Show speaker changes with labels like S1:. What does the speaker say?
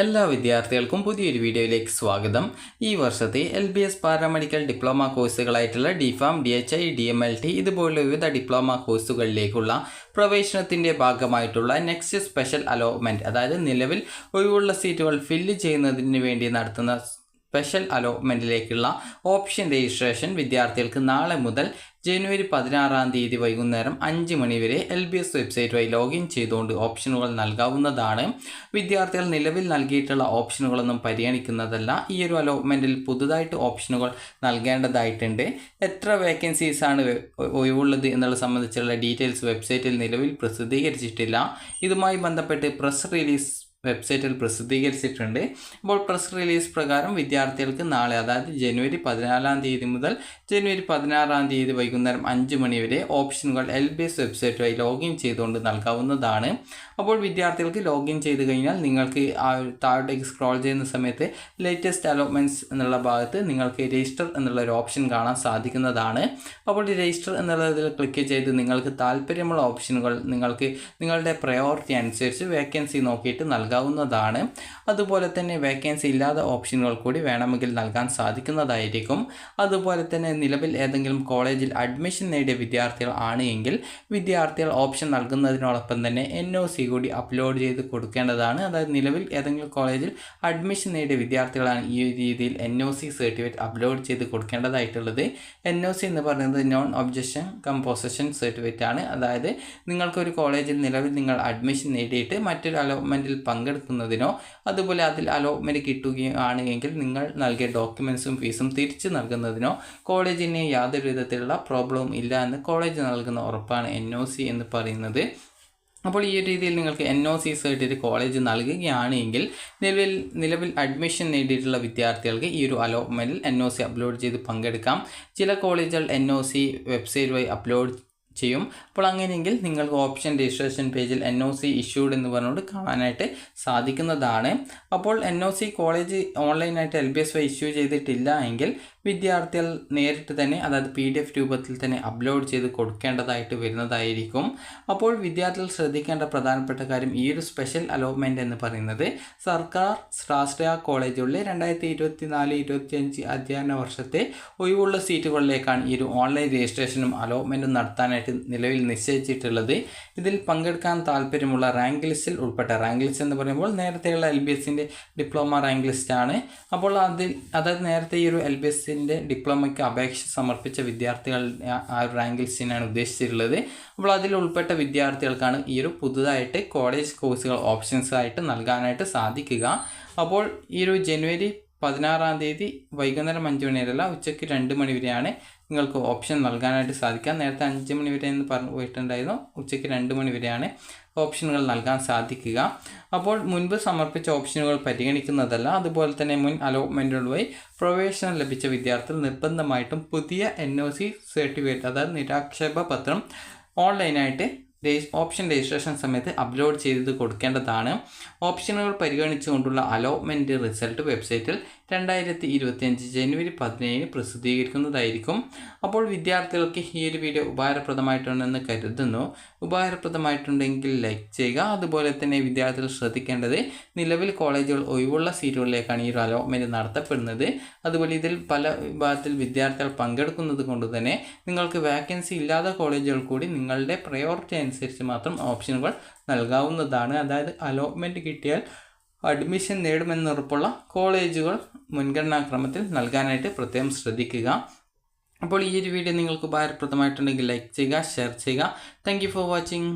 S1: എല്ലാ വിദ്യാർത്ഥികൾക്കും പുതിയൊരു വീഡിയോയിലേക്ക് സ്വാഗതം. ഈ വർഷത്തെ LBS പാരാമെഡിക്കൽ ഡിപ്ലോമ കോഴ്സുകളായിട്ടുള്ള DPharm, DHI, DMLT ഇതുപോലുള്ള വിവിധ ഡിപ്ലോമ കോഴ്സുകളിലേക്കുള്ള പ്രവേശനത്തിൻ്റെ ഭാഗമായിട്ടുള്ള നെക്സ്റ്റ് സ്പെഷ്യൽ അലോട്ട്മെൻറ്റ്, അതായത് നിലവിൽ ഒഴിവുള്ള സീറ്റുകൾ ഫില്ല് ചെയ്യുന്നതിന് വേണ്ടി നടത്തുന്ന സ്പെഷ്യൽ അലോട്ട്മെൻറ്റിലേക്കുള്ള ഓപ്ഷൻ രജിസ്ട്രേഷൻ വിദ്യാർത്ഥികൾക്ക് നാളെ മുതൽ ജനുവരി 16 വൈകുന്നേരം 5 മണി വരെ LBS വെബ്സൈറ്റ് വഴി ലോഗിൻ ചെയ്തുകൊണ്ട് ഓപ്ഷനുകൾ നൽകാവുന്നതാണ്. വിദ്യാർത്ഥികൾ നിലവിൽ നൽകിയിട്ടുള്ള ഓപ്ഷനുകളൊന്നും പരിഗണിക്കുന്നതല്ല. ഈ ഒരു അലോട്ട്മെൻറ്റിൽ പുതുതായിട്ട് ഓപ്ഷനുകൾ നൽകേണ്ടതായിട്ടുണ്ട്. എത്ര വേക്കൻസീസാണ് ഒഴിവുള്ളത് എന്നുള്ളത് സംബന്ധിച്ചുള്ള ഡീറ്റെയിൽസ് വെബ്സൈറ്റിൽ നിലവിൽ പ്രസിദ്ധീകരിച്ചിട്ടില്ല. ഇതുമായി ബന്ധപ്പെട്ട് പ്രസ് റിലീസ് വെബ്സൈറ്റിൽ പ്രസിദ്ധീകരിച്ചിട്ടുണ്ട്. അപ്പോൾ പ്രസ് റിലീസ് പ്രകാരം വിദ്യാർത്ഥികൾക്ക് നാളെ, അതായത് ജനുവരി 14 മുതൽ ജനുവരി 16 വൈകുന്നേരം 5 മണി വരെ ഓപ്ഷനുകൾ LBS വെബ്സൈറ്റ് വഴി ലോഗിൻ ചെയ്തുകൊണ്ട് നൽകാവുന്നതാണ്. അപ്പോൾ വിദ്യാർത്ഥികൾക്ക് ലോഗിൻ ചെയ്ത് കഴിഞ്ഞാൽ നിങ്ങൾക്ക് ആ താഴോട്ടേക്ക് സ്ക്രോൾ ചെയ്യുന്ന സമയത്ത് ലേറ്റസ്റ്റ് അലോട്ട്മെൻറ്റ്സ് എന്നുള്ള ഭാഗത്ത് നിങ്ങൾക്ക് രജിസ്റ്റർ എന്നുള്ള ഒരു ഓപ്ഷൻ കാണാൻ സാധിക്കുന്നതാണ്. അപ്പോൾ രജിസ്റ്റർ എന്നുള്ളതിൽ ക്ലിക്ക് ചെയ്ത് നിങ്ങൾക്ക് താല്പര്യമുള്ള ഓപ്ഷനുകൾ നിങ്ങൾക്ക് നിങ്ങളുടെ പ്രയോറിറ്റി അനുസരിച്ച് വേക്കൻസി നോക്കിയിട്ട് നൽകാവുന്നതാണ്. അതുപോലെ തന്നെ വേക്കൻസി ഇല്ലാത്ത ഓപ്ഷനുകൾ കൂടി വേണമെങ്കിൽ നൽകാൻ സാധിക്കുന്നതായിരിക്കും. അതുപോലെ തന്നെ നിലവിൽ ഏതെങ്കിലും കോളേജിൽ അഡ്മിഷൻ നേടിയ വിദ്യാർത്ഥികൾ ആണ് എങ്കിൽ വിദ്യാർത്ഥികൾ ഓപ്ഷൻ നൽകുന്നതിനോടൊപ്പം തന്നെ NOC കൂടി അപ്ലോഡ് ചെയ്ത് കൊടുക്കേണ്ടതാണ്. അതായത് നിലവിൽ ഏതെങ്കിലും കോളേജിൽ അഡ്മിഷൻ നേടിയ വിദ്യാർത്ഥികളാണ് ഈ രീതിയിൽ NOC സർട്ടിഫിക്കറ്റ് അപ്ലോഡ് ചെയ്ത് കൊടുക്കേണ്ടതായിട്ടുള്ളത്. NOC എന്ന് പറയുന്നത് നോൺ ഒബ്ജക്ഷൻ കമ്പോസിഷൻ സർട്ടിഫിക്കറ്റ് ആണ്. അതായത് നിങ്ങൾക്കൊരു കോളേജിൽ നിലവിൽ നിങ്ങൾ അഡ്മിഷൻ നേടിയിട്ട് മറ്റൊരു അലോട്ട്മെൻറ്റിൽ പങ്കെടുക്കുന്നതിനോ അതുപോലെ അതിൽ അലോട്ട്മെൻറ്റ് കിട്ടുകയാണ് എങ്കിൽ നിങ്ങൾ നൽകിയ ഡോക്യുമെൻറ്റ്സും ഫീസും തിരിച്ചു നൽകുന്നതിനോ കോളേജിന് യാതൊരു വിധത്തിലുള്ള പ്രോബ്ലവും ഇല്ല എന്ന് കോളേജ് നൽകുന്ന ഉറപ്പാണ് NOC എന്ന് പറയുന്നത്. അപ്പോൾ ഈ ഒരു രീതിയിൽ നിങ്ങൾക്ക് NOC സർട്ടിഫിക്കറ്റ് കോളേജ് നൽകുകയാണ് എങ്കിൽ നിലവിൽ അഡ്മിഷൻ നേടിയിട്ടുള്ള വിദ്യാർത്ഥികൾക്ക് ഈ ഒരു അലോട്ട്മെൻറ്റിൽ NOC അപ്ലോഡ് ചെയ്ത് പങ്കെടുക്കാം. ചില കോളേജുകൾ NOC വെബ്സൈറ്റ് വഴി അപ്ലോഡ് ചെയ്യും. അപ്പോൾ അങ്ങനെയെങ്കിൽ നിങ്ങൾക്ക് ഓപ്ഷൻ രജിസ്ട്രേഷൻ പേജിൽ NOC ഇഷ്യൂഡ് എന്ന് പറഞ്ഞുകൊണ്ട് കാണാനായിട്ട് സാധിക്കുന്നതാണ്. അപ്പോൾ NOC കോളേജ് ഓൺലൈനായിട്ട് LBS വഴി ഇഷ്യൂ ചെയ്തിട്ടില്ല എങ്കിൽ വിദ്യാർത്ഥികൾ നേരിട്ട് തന്നെ, അതായത് PDF രൂപത്തിൽ തന്നെ അപ്ലോഡ് ചെയ്ത് കൊടുക്കേണ്ടതായിട്ട് വരുന്നതായിരിക്കും. അപ്പോൾ വിദ്യാർത്ഥികൾ ശ്രദ്ധിക്കേണ്ട പ്രധാനപ്പെട്ട കാര്യം, ഈ ഒരു സ്പെഷ്യൽ അലോട്ട്മെൻറ്റ് എന്ന് പറയുന്നത് സർക്കാർ സ്വാശ്രയ കോളേജുകളിലെ 2024-25 അധ്യയന വർഷത്തെ ഒഴിവുള്ള സീറ്റുകളിലേക്കാണ് ഈ ഒരു ഓൺലൈൻ രജിസ്ട്രേഷനും അലോട്ട്മെൻറ്റും നടത്താനായിട്ട് നിലവിൽ നിശ്ചയിച്ചിട്ടുള്ളത്. ഇതിൽ പങ്കെടുക്കാൻ താല്പര്യമുള്ള റാങ്ക് ലിസ്റ്റിൽ ഉൾപ്പെട്ട, റാങ്ക് ലിസ്റ്റ് എന്ന് പറയുമ്പോൾ നേരത്തെയുള്ള LBSൻ്റെ ഡിപ്ലോമ റാങ്ക് ലിസ്റ്റാണ്. അപ്പോൾ അതായത് നേരത്തെ ഈ ഒരു LBSൻ്റെ ഡിപ്ലോമയ്ക്ക് അപേക്ഷ സമർപ്പിച്ച വിദ്യാർത്ഥികൾ ആ ഒരു റാങ്ക് ലിസ്റ്റിനാണ് ഉദ്ദേശിച്ചിട്ടുള്ളത്. അപ്പോൾ അതിൽ ഉൾപ്പെട്ട വിദ്യാർത്ഥികൾക്കാണ് ഈ ഒരു പുതുതായിട്ട് കോളേജ് കോഴ്സുകൾ ഓപ്ഷൻസ് ആയിട്ട് നൽകാനായിട്ട് സാധിക്കുക. അപ്പോൾ ഈ ഒരു ജനുവരി 16 വൈകുന്നേരം 5 മണി വരെയല്ല, ഉച്ചയ്ക്ക് 2 മണി വരെയാണ് നിങ്ങൾക്ക് ഓപ്ഷൻ നൽകാനായിട്ട് സാധിക്കുക. നേരത്തെ 5 മണി വരെ എന്ന് പറഞ്ഞു പോയിട്ടുണ്ടായിരുന്നു. ഉച്ചയ്ക്ക് 2 മണി വരെയാണ് ഓപ്ഷനുകൾ നൽകാൻ സാധിക്കുക. അപ്പോൾ മുൻപ് സമർപ്പിച്ച ഓപ്ഷനുകൾ പരിഗണിക്കുന്നതല്ല. അതുപോലെ തന്നെ മുൻ അലോട്ട്മെൻറ്റുകൾ വഴി പ്രവേശനം ലഭിച്ച വിദ്യാർത്ഥികൾ നിർബന്ധമായിട്ടും പുതിയ NOC സർട്ടിഫിക്കറ്റ്, അതായത് നിരാക്ഷേപ പത്രം ഓൺലൈനായിട്ട് ഓപ്ഷൻ രജിസ്ട്രേഷൻ സമയത്ത് അപ്ലോഡ് ചെയ്ത് കൊടുക്കേണ്ടതാണ്. ഓപ്ഷനുകൾ പരിഗണിച്ചുകൊണ്ടുള്ള അലോട്ട്മെൻറ്റ് റിസൾട്ട് വെബ്സൈറ്റിൽ 2025 ജനുവരി 17 പ്രസിദ്ധീകരിക്കുന്നതായിരിക്കും. അപ്പോൾ വിദ്യാർത്ഥികൾക്ക് ഈ ഒരു വീഡിയോ ഉപകാരപ്രദമായിട്ടുണ്ടെന്ന് കരുതുന്നു. ഉപകാരപ്രദമായിട്ടുണ്ടെങ്കിൽ ലൈക്ക് ചെയ്യുക. അതുപോലെ തന്നെ വിദ്യാർത്ഥികൾ ശ്രദ്ധിക്കേണ്ടത്, നിലവിൽ കോളേജുകൾ ഒഴിവുള്ള സീറ്റുകളിലേക്കാണ് ഈ ഒരു അലോട്ട്മെൻറ്റ് നടത്തപ്പെടുന്നത്. അതുപോലെ ഇതിൽ പല വിഭാഗത്തിൽ വിദ്യാർത്ഥികൾ പങ്കെടുക്കുന്നത് കൊണ്ട് തന്നെ നിങ്ങൾക്ക് വേക്കൻസി ഇല്ലാത്ത കോളേജുകൾ കൂടി നിങ്ങളുടെ പ്രയോറിറ്റി അനുസരിച്ച് മാത്രം ഓപ്ഷനുകൾ നൽകാവുന്നതാണ്. അതായത് അലോട്ട്മെൻറ്റ് കിട്ടിയാൽ അഡ്മിഷൻ നേടുമെന്നുറപ്പുള്ള കോളേജുകൾ മുൻഗണനാക്രമത്തിൽ നൽകാനായിട്ട് പ്രത്യേകം ശ്രദ്ധിക്കുക. അപ്പോൾ ഈ ഒരു വീഡിയോ നിങ്ങൾക്ക് ഉപകാരപ്രദമായിട്ടുണ്ടെങ്കിൽ ലൈക്ക് ചെയ്യുക, ഷെയർ ചെയ്യുക. Thank you for watching.